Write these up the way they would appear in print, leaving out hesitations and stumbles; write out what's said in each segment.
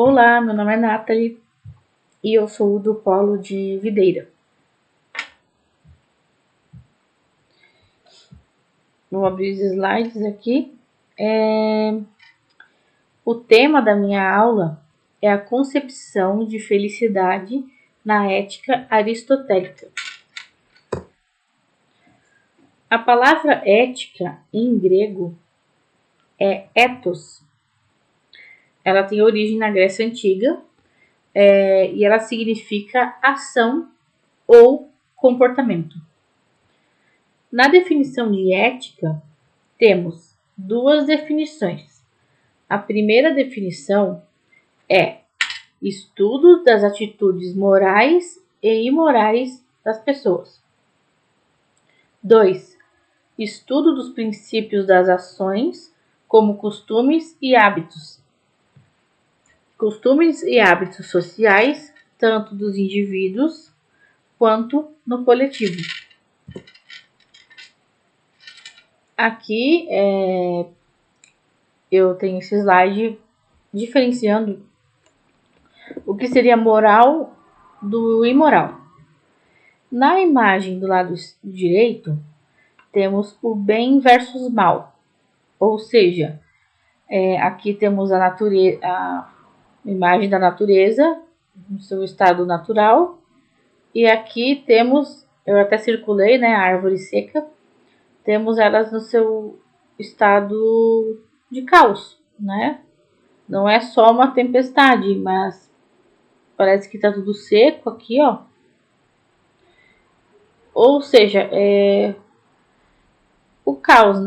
Olá, meu nome é Nathalie e eu sou do Polo de Videira. Vou abrir os slides aqui. O tema da minha aula é a concepção de felicidade na ética aristotélica. A palavra ética em grego é ethos. Ela tem origem na Grécia Antiga e ela significa ação ou comportamento. Na definição de ética, temos duas definições. A primeira definição é estudo das atitudes morais e imorais das pessoas. 2. Estudo dos princípios das ações, como costumes e hábitos. Costumes e hábitos sociais, tanto dos indivíduos quanto no coletivo. Aqui eu tenho esse slide diferenciando o que seria moral do imoral. Na imagem do lado direito, temos o bem versus mal. Ou seja, aqui temos a imagem da natureza no seu estado natural. E aqui temos, eu até circulei, a árvore seca. Temos elas no seu estado de caos, Não é só uma tempestade, mas parece que tá tudo seco aqui, ó. Ou seja, o caos,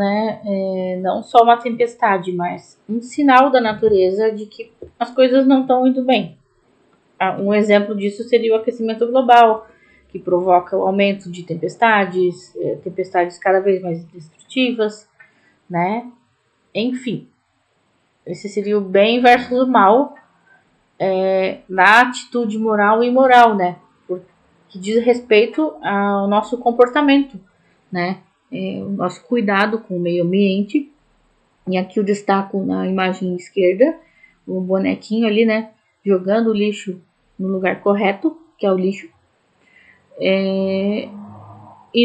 não só uma tempestade, mas um sinal da natureza de que as coisas não estão indo bem. Um exemplo disso seria o aquecimento global, que provoca o aumento de tempestades cada vez mais destrutivas, Enfim, esse seria o bem versus o mal na atitude moral e imoral, que diz respeito ao nosso comportamento, o nosso cuidado com o meio ambiente. E aqui eu destaco na imagem esquerda o bonequinho ali, jogando o lixo no lugar correto, que é o lixo, e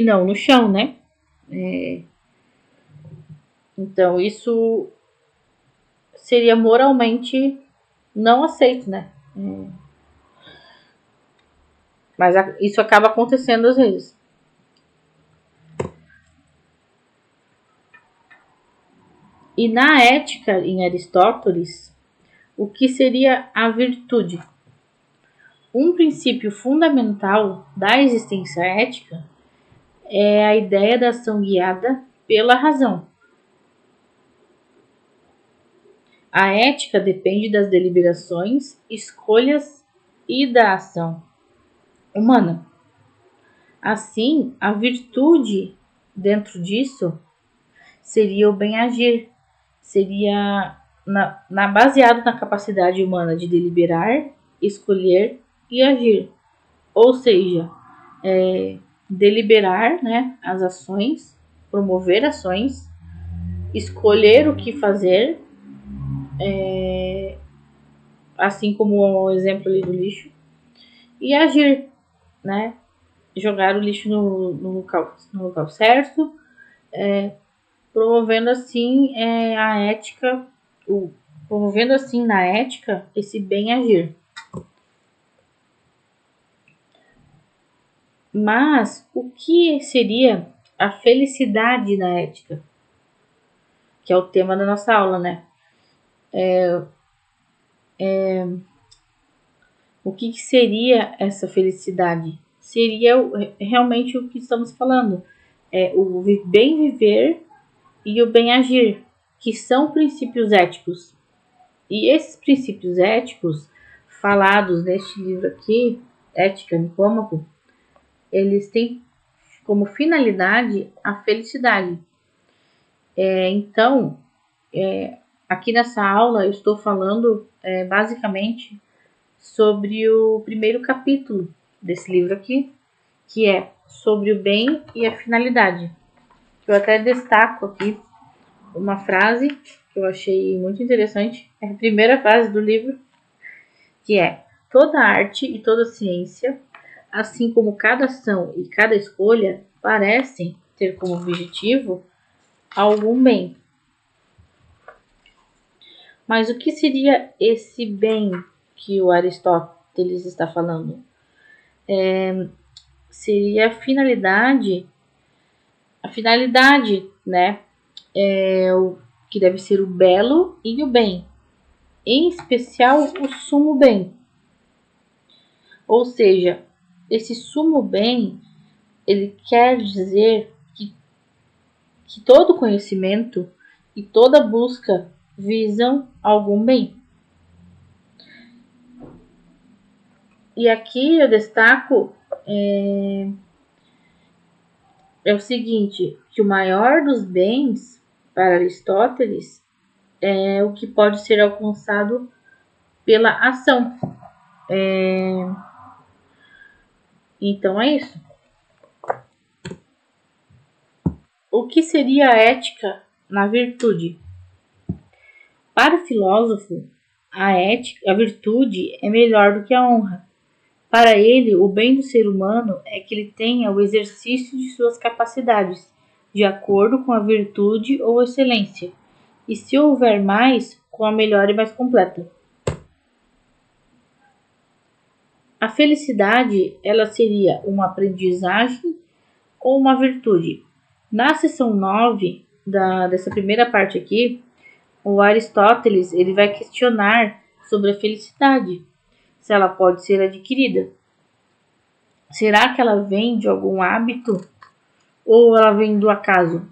não no chão, Então isso seria moralmente não aceito, Mas isso acaba acontecendo às vezes. E na ética, em Aristóteles, o que seria a virtude? Um princípio fundamental da existência ética é a ideia da ação guiada pela razão. A ética depende das deliberações, escolhas e da ação humana. Assim, a virtude dentro disso seria o bem-agir, seria baseado na capacidade humana de deliberar, escolher e agir. Ou seja, deliberar as ações, promover ações, escolher o que fazer, assim como o exemplo ali do lixo, e agir, jogar o lixo no local certo, promovendo assim a ética, promovendo assim na ética esse bem-agir. Mas o que seria a felicidade na ética? Que é o tema da nossa aula, O que seria essa felicidade? Seria realmente o que estamos falando. O bem viver e o bem agir, que são princípios éticos. E esses princípios éticos, falados neste livro aqui, Ética Nicômaco, eles têm como finalidade a felicidade. Então, aqui nessa aula eu estou falando basicamente sobre o primeiro capítulo desse livro aqui, que é sobre o bem e a finalidade. Eu até destaco aqui uma frase que eu achei muito interessante, é a primeira frase do livro, que é toda arte e toda ciência, assim como cada ação e cada escolha, parecem ter como objetivo algum bem. Mas o que seria esse bem que o Aristóteles está falando? Seria a finalidade, né? O que deve ser o belo e o bem, em especial o sumo bem. Ou seja, esse sumo bem, ele quer dizer que todo conhecimento e toda busca visam algum bem. E aqui eu destaco o seguinte, que o maior dos bens para Aristóteles é o que pode ser alcançado pela ação. Então é isso. O que seria a ética na virtude? Para o filósofo, a virtude é melhor do que a honra. Para ele, o bem do ser humano é que ele tenha o exercício de suas capacidades, de acordo com a virtude ou excelência, e se houver mais, com a melhor e mais completa. A felicidade, ela seria uma aprendizagem ou uma virtude? Na seção 9 dessa primeira parte aqui, o Aristóteles ele vai questionar sobre a felicidade, se ela pode ser adquirida. Será que ela vem de algum hábito ou ela vem do acaso?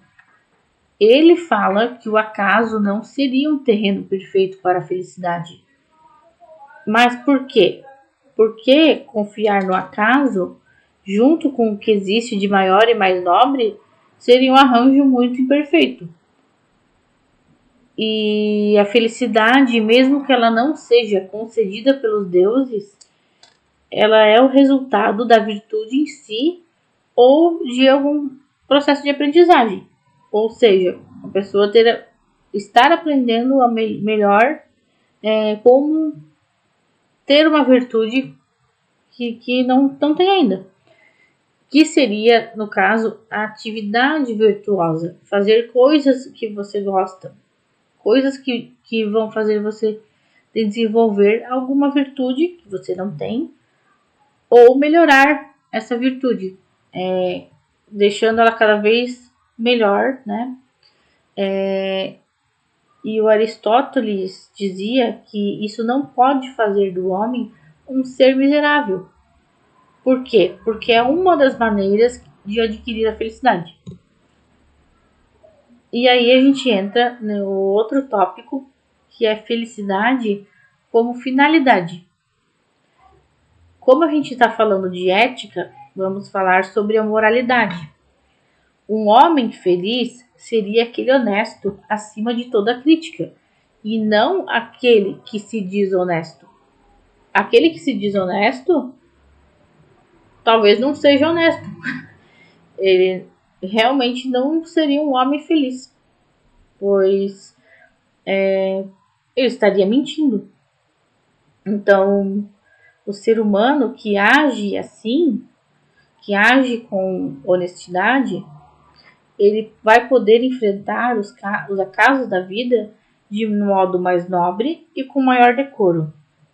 Ele fala que o acaso não seria um terreno perfeito para a felicidade. Mas por quê? Porque confiar no acaso, junto com o que existe de maior e mais nobre, seria um arranjo muito imperfeito. E a felicidade, mesmo que ela não seja concedida pelos deuses, ela é o resultado da virtude em si ou de algum processo de aprendizagem. Ou seja, a pessoa estar aprendendo melhor como ter uma virtude que não tem ainda. Que seria, no caso, a atividade virtuosa. Fazer coisas que você gosta. Coisas que vão fazer você desenvolver alguma virtude que você não tem. Ou melhorar essa virtude. Deixando ela cada vez melhor, né? E o Aristóteles dizia que isso não pode fazer do homem um ser miserável. Por quê? Porque é uma das maneiras de adquirir a felicidade. E aí a gente entra no outro tópico, que é felicidade como finalidade. Como a gente está falando de ética, vamos falar sobre a moralidade. Um homem feliz seria aquele honesto acima de toda crítica, e não aquele que se diz honesto. Aquele que se diz honesto talvez não seja honesto. Ele realmente não seria um homem feliz, pois ele estaria mentindo. Então, o ser humano que age assim, que age com honestidade, ele vai poder enfrentar os acasos da vida de modo mais nobre e com maior decoro.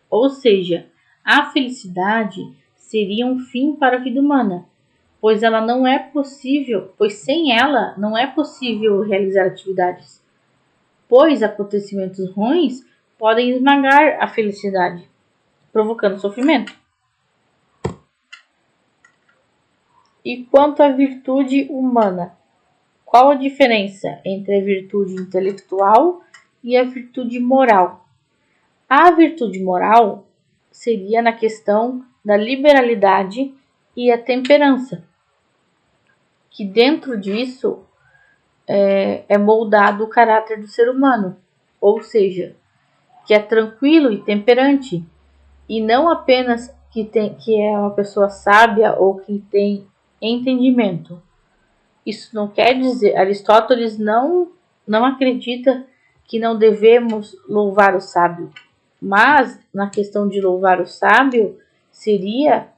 Ou seja, a felicidade seria um fim para a vida humana, pois ela não é possível, pois sem ela não é possível realizar atividades, pois acontecimentos ruins podem esmagar a felicidade, provocando sofrimento. E quanto à virtude humana, qual a diferença entre a virtude intelectual e a virtude moral? A virtude moral seria na questão da liberalidade e a temperança, que dentro disso é moldado o caráter do ser humano, ou seja, que é tranquilo e temperante, e não apenas que é uma pessoa sábia ou que tem entendimento. Isso não quer dizer, Aristóteles não acredita que não devemos louvar o sábio, Mas, na questão de louvar o sábio, seria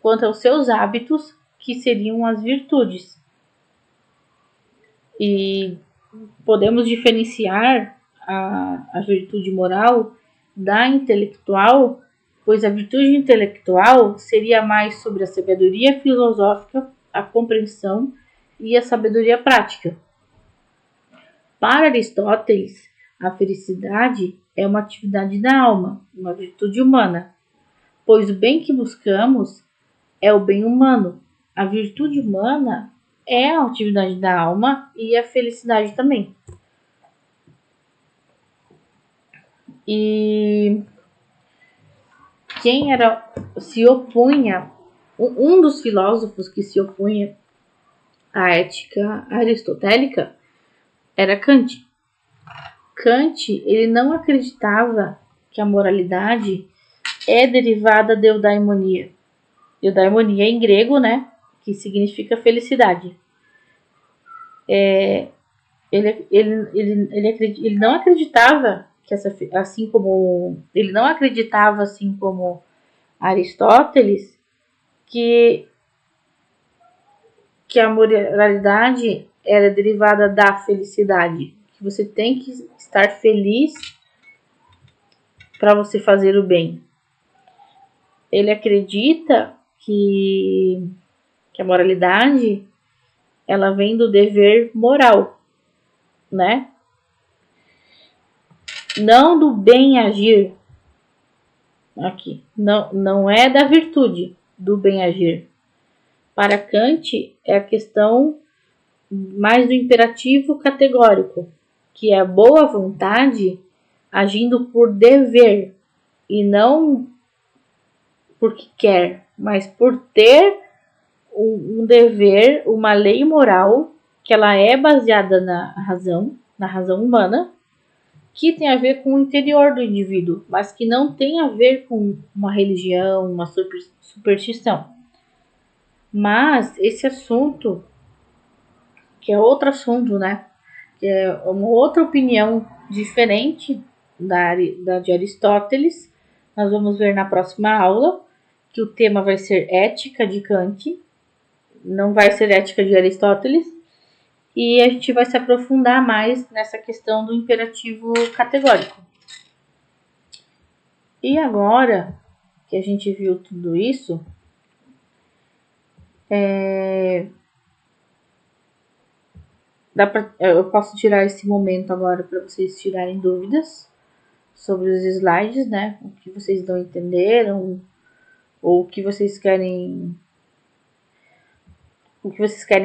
quanto aos seus hábitos, que seriam as virtudes. E podemos diferenciar a virtude moral da intelectual, pois a virtude intelectual seria mais sobre a sabedoria filosófica, a compreensão e a sabedoria prática. Para Aristóteles, a felicidade é uma atividade da alma, uma virtude humana, pois o bem que buscamos é o bem humano. A virtude humana é a atividade da alma e a felicidade também. E quem se opunha, um dos filósofos que se opunha à ética aristotélica era Kant. Kant, ele não acreditava que a moralidade é derivada da eudaimonia. Eudaimonia em grego, né? Que significa felicidade. Ele não acreditava que assim como Aristóteles que a moralidade era derivada da felicidade, que você tem que estar feliz para você fazer o bem. Ele acredita que a moralidade ela vem do dever moral, né? Não do bem agir. Aqui, não é da virtude do bem agir. Para Kant é a questão mais do imperativo categórico, que é a boa vontade agindo por dever e não porque quer, mas por ter um dever, uma lei moral que ela é baseada na razão humana, que tem a ver com o interior do indivíduo, mas que não tem a ver com uma religião, uma superstição. Mas esse assunto, que é outro assunto, né? Que é uma outra opinião diferente da de Aristóteles, nós vamos ver na próxima aula, que o tema vai ser ética de Kant, não vai ser ética de Aristóteles, e a gente vai se aprofundar mais nessa questão do imperativo categórico. E agora que a gente viu tudo isso, eu posso tirar esse momento agora para vocês tirarem dúvidas sobre os slides, né? O que vocês não entenderam, ou o que vocês querem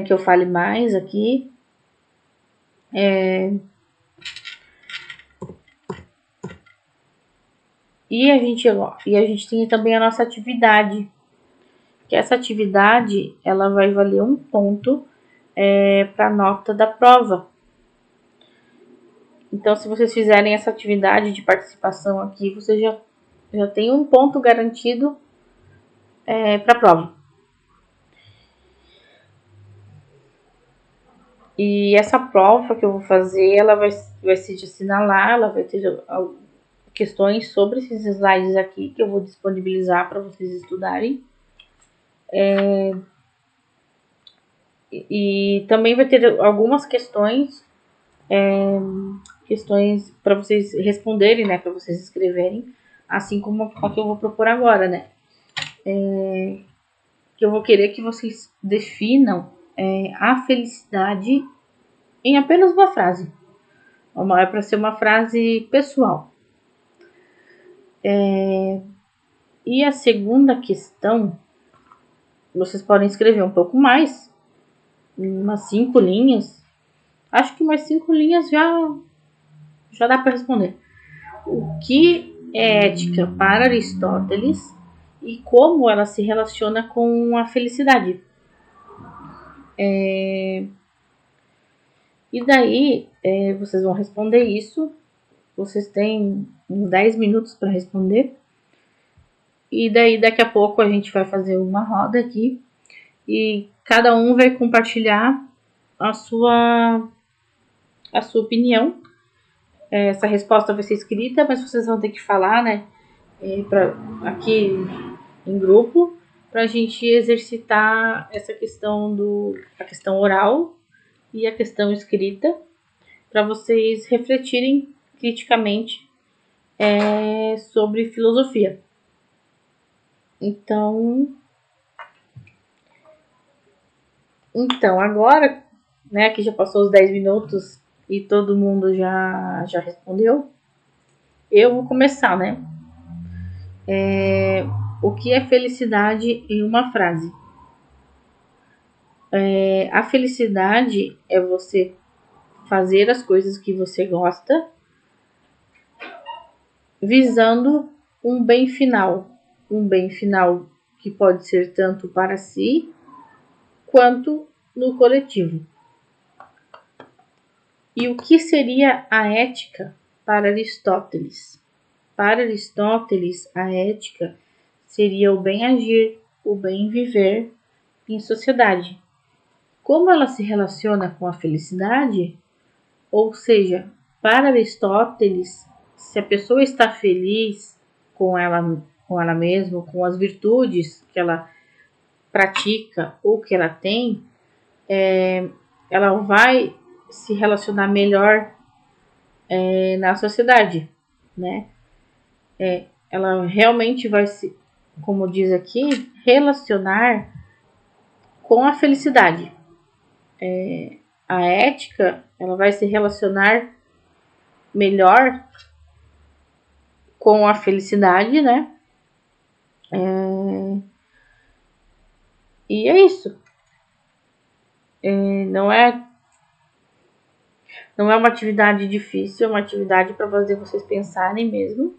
que eu fale mais aqui. E a gente tem também a nossa atividade, que essa atividade ela vai valer 1 ponto para a nota da prova. Então, se vocês fizerem essa atividade de participação aqui, você já tem 1 ponto garantido para a prova. E essa prova que eu vou fazer, ela vai ser de assinalar, ela vai ter questões sobre esses slides aqui que eu vou disponibilizar para vocês estudarem. E também vai ter algumas questões para vocês responderem, né, para vocês escreverem, assim como a que eu vou propor agora, né? Que eu vou querer que vocês definam a felicidade em apenas uma frase. É para ser uma frase pessoal. E a segunda questão, vocês podem escrever um pouco mais, umas 5 linhas. Acho que umas 5 linhas já dá para responder. O que é ética para Aristóteles e como ela se relaciona com a felicidade? E daí, vocês vão responder isso. Vocês têm uns 10 minutos para responder. E daí, daqui a pouco, a gente vai fazer uma roda aqui. E cada um vai compartilhar a sua opinião Essa resposta vai ser escrita, mas vocês vão ter que falar, né? Aqui em grupo, para a gente exercitar essa questão a questão oral e a questão escrita, para vocês refletirem criticamente sobre filosofia. Então agora, né, que já passou os 10 minutos e todo mundo já respondeu, eu vou começar, né? O que é felicidade em uma frase? A felicidade é você fazer as coisas que você gosta, visando um bem final. Um bem final que pode ser tanto para si quanto no coletivo. E o que seria a ética para Aristóteles? Para Aristóteles, a ética seria o bem agir, o bem viver em sociedade. Como ela se relaciona com a felicidade? Ou seja, para Aristóteles, se a pessoa está feliz com ela mesma, com as virtudes que ela pratica ou que ela tem, ela vai se relacionar melhor na sociedade, né? Ela realmente vai se, como diz aqui, relacionar com a felicidade. A ética, ela vai se relacionar melhor com a felicidade, né? E é isso. Não é uma atividade difícil, é uma atividade para fazer vocês pensarem mesmo.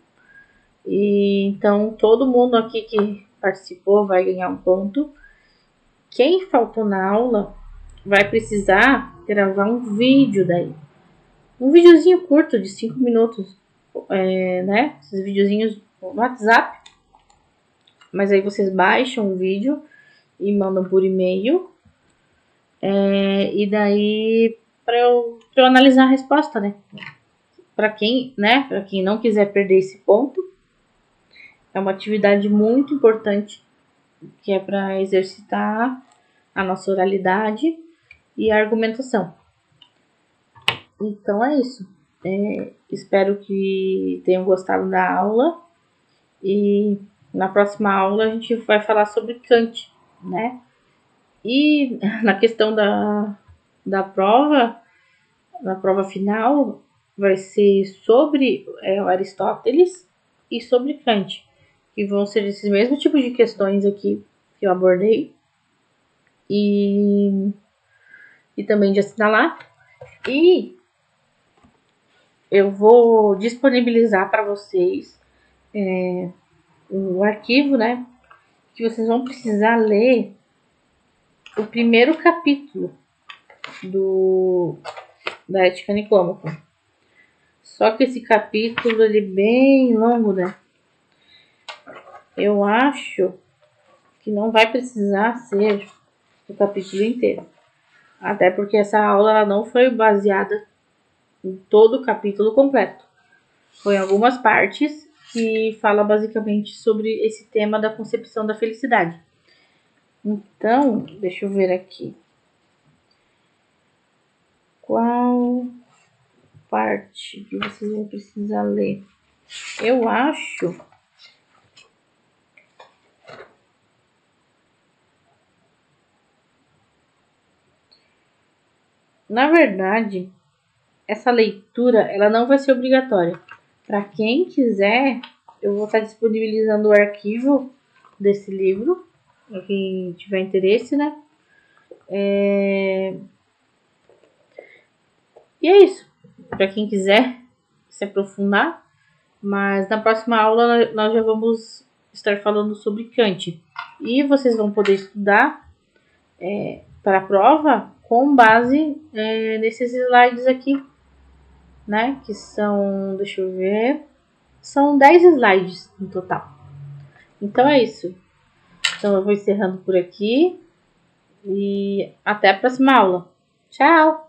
E então todo mundo aqui que participou vai ganhar um ponto. Quem faltou na aula vai precisar gravar um vídeo daí. Um videozinho curto de 5 minutos, né? Esses videozinhos no WhatsApp. Mas aí vocês baixam o vídeo e mandam por e-mail. E daí para eu analisar a resposta, né? Para quem não quiser perder esse ponto, é uma atividade muito importante que é para exercitar a nossa oralidade e a argumentação. Então é isso. Espero que tenham gostado da aula e na próxima aula a gente vai falar sobre Kant, né? E na questão da prova, na prova final, vai ser sobre Aristóteles e sobre Kant, que vão ser esses mesmos tipos de questões aqui que eu abordei e também de assinalar. E eu vou disponibilizar para vocês o arquivo, né? Que vocês vão precisar ler o primeiro capítulo da Ética Nicômaco. Só que esse capítulo ele é bem longo, né? Eu acho que não vai precisar ser o capítulo inteiro. Até porque essa aula ela não foi baseada em todo o capítulo completo. Foi em algumas partes que fala basicamente sobre esse tema da concepção da felicidade. Então, deixa eu ver aqui. Qual parte que vocês vão precisar ler? Eu acho na verdade, essa leitura ela não vai ser obrigatória. Para quem quiser, eu vou estar disponibilizando o arquivo desse livro, para quem tiver interesse, né? E é isso. Para quem quiser se aprofundar, mas na próxima aula nós já vamos estar falando sobre Kant. E vocês vão poder estudar para a prova com base nesses slides aqui, né? Que são, deixa eu ver, são 10 slides no total. Então é isso. Então eu vou encerrando por aqui e até a próxima aula. Tchau!